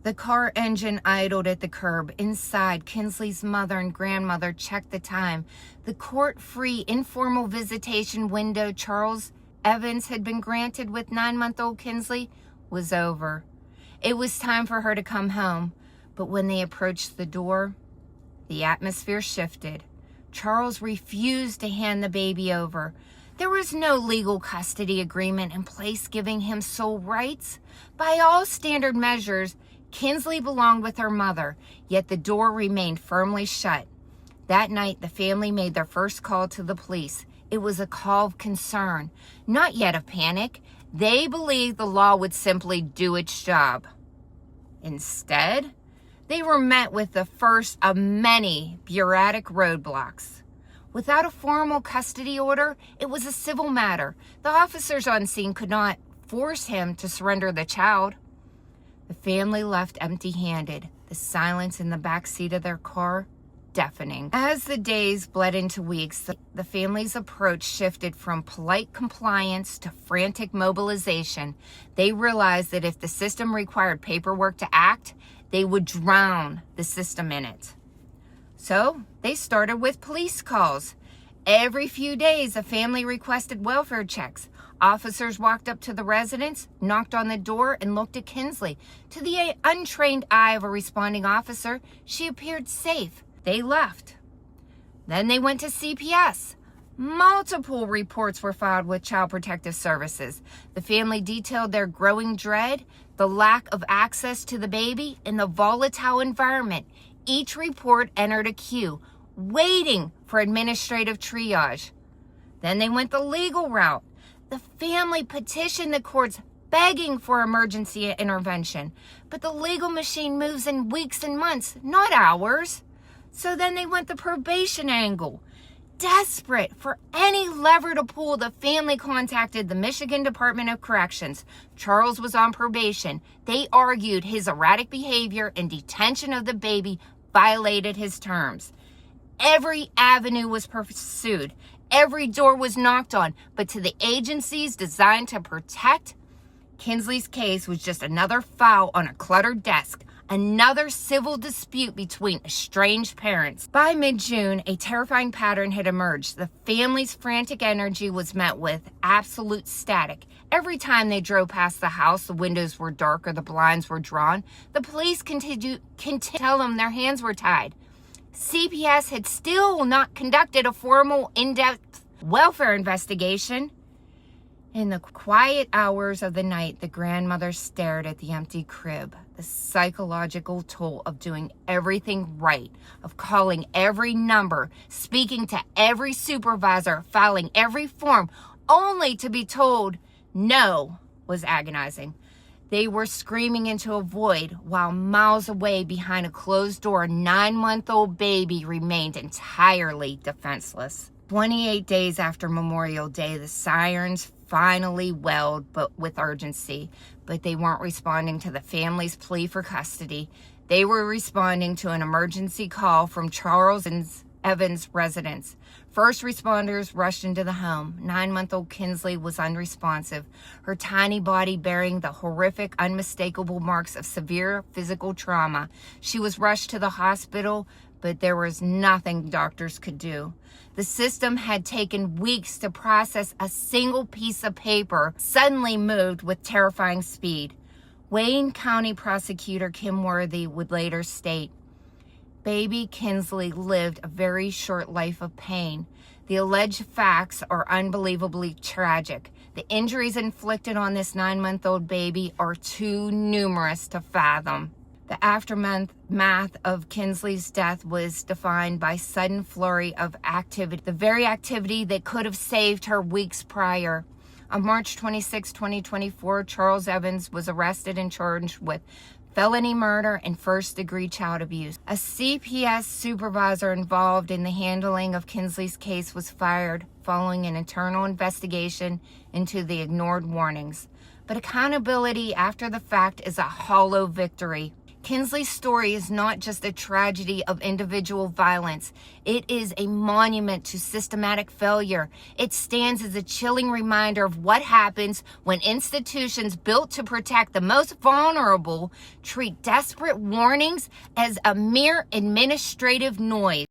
The car engine idled at the curb. Inside, Kinsley's mother and grandmother checked the time. The court-free informal visitation window Charles Evans had been granted with 9-month-old Kinsley was over. It was time for her to come home. But when they approached the door, the atmosphere shifted. Charles refused to hand the baby over. There was no legal custody agreement in place giving him sole rights. By all standard measures, Kinsley belonged with her mother, yet the door remained firmly shut. That night, the family made their first call to the police. It was a call of concern, not yet of panic. They believed the law would simply do its job. Instead, they were met with the first of many bureaucratic roadblocks. Without a formal custody order, it was a civil matter. The officers on scene could not force him to surrender the child. The family left empty-handed, the silence in the back seat of their car deafening. As the days bled into weeks, the family's approach shifted from polite compliance to frantic mobilization. They realized that if the system required paperwork to act, they would drown the system in it. So they started with police calls. Every few days, a family requested welfare checks. Officers walked up to the residence, knocked on the door, and looked at Kinsley. To the untrained eye of a responding officer, she appeared safe. They left. Then they went to CPS. Multiple reports were filed with Child Protective Services. The family detailed their growing dread, the lack of access to the baby, and the volatile environment. Each report entered a queue, waiting for administrative triage. Then they went the legal route. The family petitioned the courts, begging for emergency intervention. But the legal machine moves in weeks and months, not hours. So then they went the probation angle. Desperate for any lever to pull, the family contacted the Michigan Department of Corrections. Charles was on probation. They argued his erratic behavior and detention of the baby violated his terms. Every avenue was pursued. Every door was knocked on, but to the agencies designed to protect, Kinsley's case was just another file on a cluttered desk, another civil dispute between estranged parents. By mid-June, a terrifying pattern had emerged. The family's frantic energy was met with absolute static. Every time they drove past the house, the windows were dark or the blinds were drawn. The police continued to tell them their hands were tied. CPS had still not conducted a formal, in-depth welfare investigation. In the quiet hours of the night, the grandmother stared at the empty crib. The psychological toll of doing everything right, of calling every number, speaking to every supervisor, filing every form, only to be told no, was agonizing. They were screaming into a void while miles away behind a closed door, a 9-month-old baby remained entirely defenseless. 28 days after Memorial Day, the sirens finally wailed, but with urgency. But they weren't responding to the family's plea for custody. They were responding to an emergency call from Charles Evans' residence. First responders rushed into the home. 9-month-old Kinsley was unresponsive, her tiny body bearing the horrific, unmistakable marks of severe physical trauma. She was rushed to the hospital, but there was nothing doctors could do. The system had taken weeks to process a single piece of paper, suddenly moved with terrifying speed. Wayne County Prosecutor Kim Worthy would later state, "Baby Kinsley lived a very short life of pain. The alleged facts are unbelievably tragic. The injuries inflicted on this 9-month-old baby are too numerous to fathom." The aftermath of Kinsley's death was defined by sudden flurry of activity, the very activity that could have saved her weeks prior. On March 26, 2024, Charles Evans was arrested and charged with felony murder and first-degree child abuse. A CPS supervisor involved in the handling of Kinsley's case was fired following an internal investigation into the ignored warnings. But accountability after the fact is a hollow victory. Kinsley's story is not just a tragedy of individual violence. It is a monument to systematic failure. It stands as a chilling reminder of what happens when institutions built to protect the most vulnerable treat desperate warnings as a mere administrative noise.